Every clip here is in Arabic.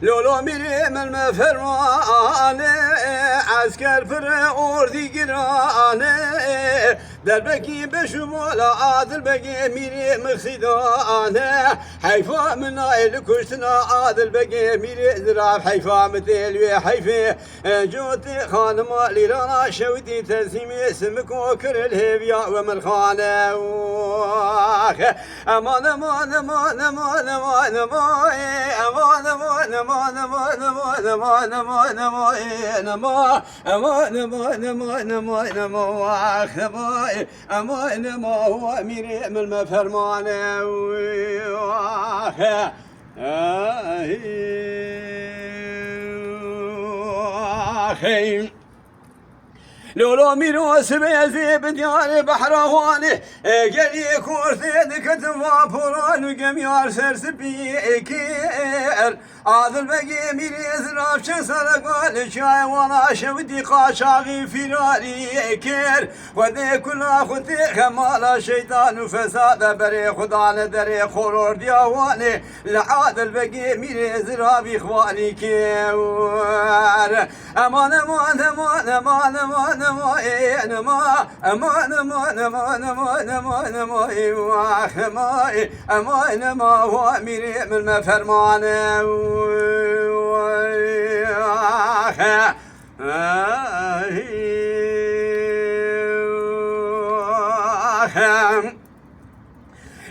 لولو میریم المفرمانه عسكر فر اردی گرانه در بکی بشمال عادل بگی میریم خیدانه حیفا من نایل کشتنا عادل بگی میری زراف حیفا متلوی حیفه جوت خانم لیرانا شودی تزیمی اسمك وكر الهبيا ومرخانه امان امان امان امان امان امان امان امان امان امان امان امان امان امان امان امان امان امان امان ما هو امير من المفرمانه لولو ميرو سبيزي بديار بحرواني قالي كورثي كتفا فوران وقميار سرسبيكير عاذل بقي ميري زراف شسرقال شاي ولا شودي قاشاغي فراري كير ودي كل اخوتي خمالا شيطان وفساد بري خدانا دري خورور ديواني لعاذل بقي ميري زراف اخواني كير امان امان امان امان امان امان امان امان امان امان امان امان امان ما هو امير من المفرمانه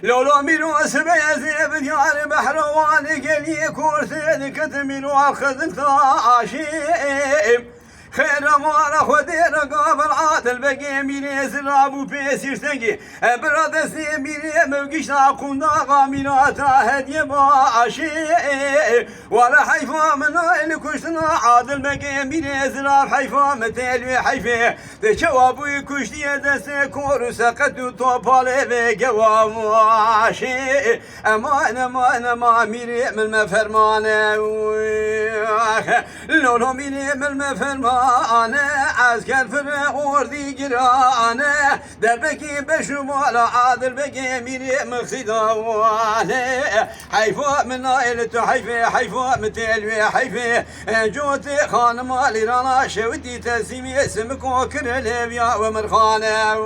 لولو ميرو سبيزي بديار بحرواني قلي كورثي كتمي واخذ عاشيم خير مال خدي رقاب العادل بقي ميري زراب وبيسير تقي براد سيميري موقشنا قونا غاميناتا هدي باشي ولا حيفا من اللي كشتنا عادل بقي ميري زراب حيفا متلوي حيفي تشوابو كشتي دسي كور سقط وطوبالي بقوا ماشي امان امان امان ميري من المفرمانه لولو ميري من المفرمانه أنا عسكر فرق وردي جرانه در بكي بشمال عادل بكي ميري مخصدوانه حيفا من نائلة حيفا حيفا متلوي حيفا جوتي خانم ليرانا شودي تسيمي اسمك وكر الهبيا ومرخانه